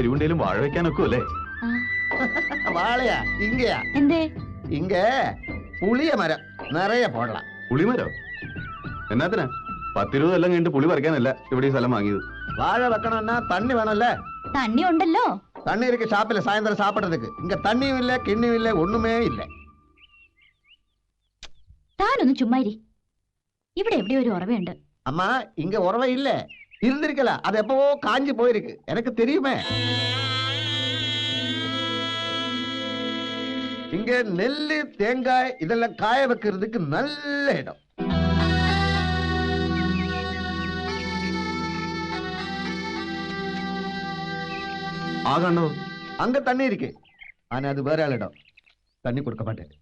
എരിവുണ്ടേലും വാഴ വെക്കാനൊക്കെ അല്ലേ? വാളയാ ഇങ്ങയാ? എന്തേ? ഇങ്ങ പുളിയ മരം നിറയെ പോടலாம். പുളിമരോ? എന്നാത്തിനാ? 10-20 കൊല്ലം കഴിഞ്ഞിട്ട് പുളി പറിക്കാനല്ല ഇവിടെ ഈ സ്ഥലം വാങ്ങിയത്. വാഴ വെക്കണമെന്നാ തണ്ണി വേണമല്ലേ? തണ്ണി ഉണ്ടല്ലോ. தண்ணி இருக்கு ஷாப்பில் சாயந்தரம் சாப்பிடுறதுக்கு. இங்க தண்ணியும் இல்ல கிண்ணியும் இல்ல ஒண்ணுமே இல்ல. താനൊന്ന് ചുമ്മാരി. ഇവിടെ എവിടെ ഒരു ഉറവയുണ്ട്. அம்மா இங்க உறவை இல்ல, இருந்திருக்கல. அது எப்பவோ காஞ்சி போயிருக்கு, எனக்கு தெரியுமே. இங்க நெல்லு தேங்காய் இதெல்லாம் காய வைக்கிறதுக்கு நல்ல இடம். ஆகாண்டோ அங்க தண்ணி இருக்கு, ஆனா அது வேற ஆள் இடம். தண்ணி கொடுக்க மாட்டேன்.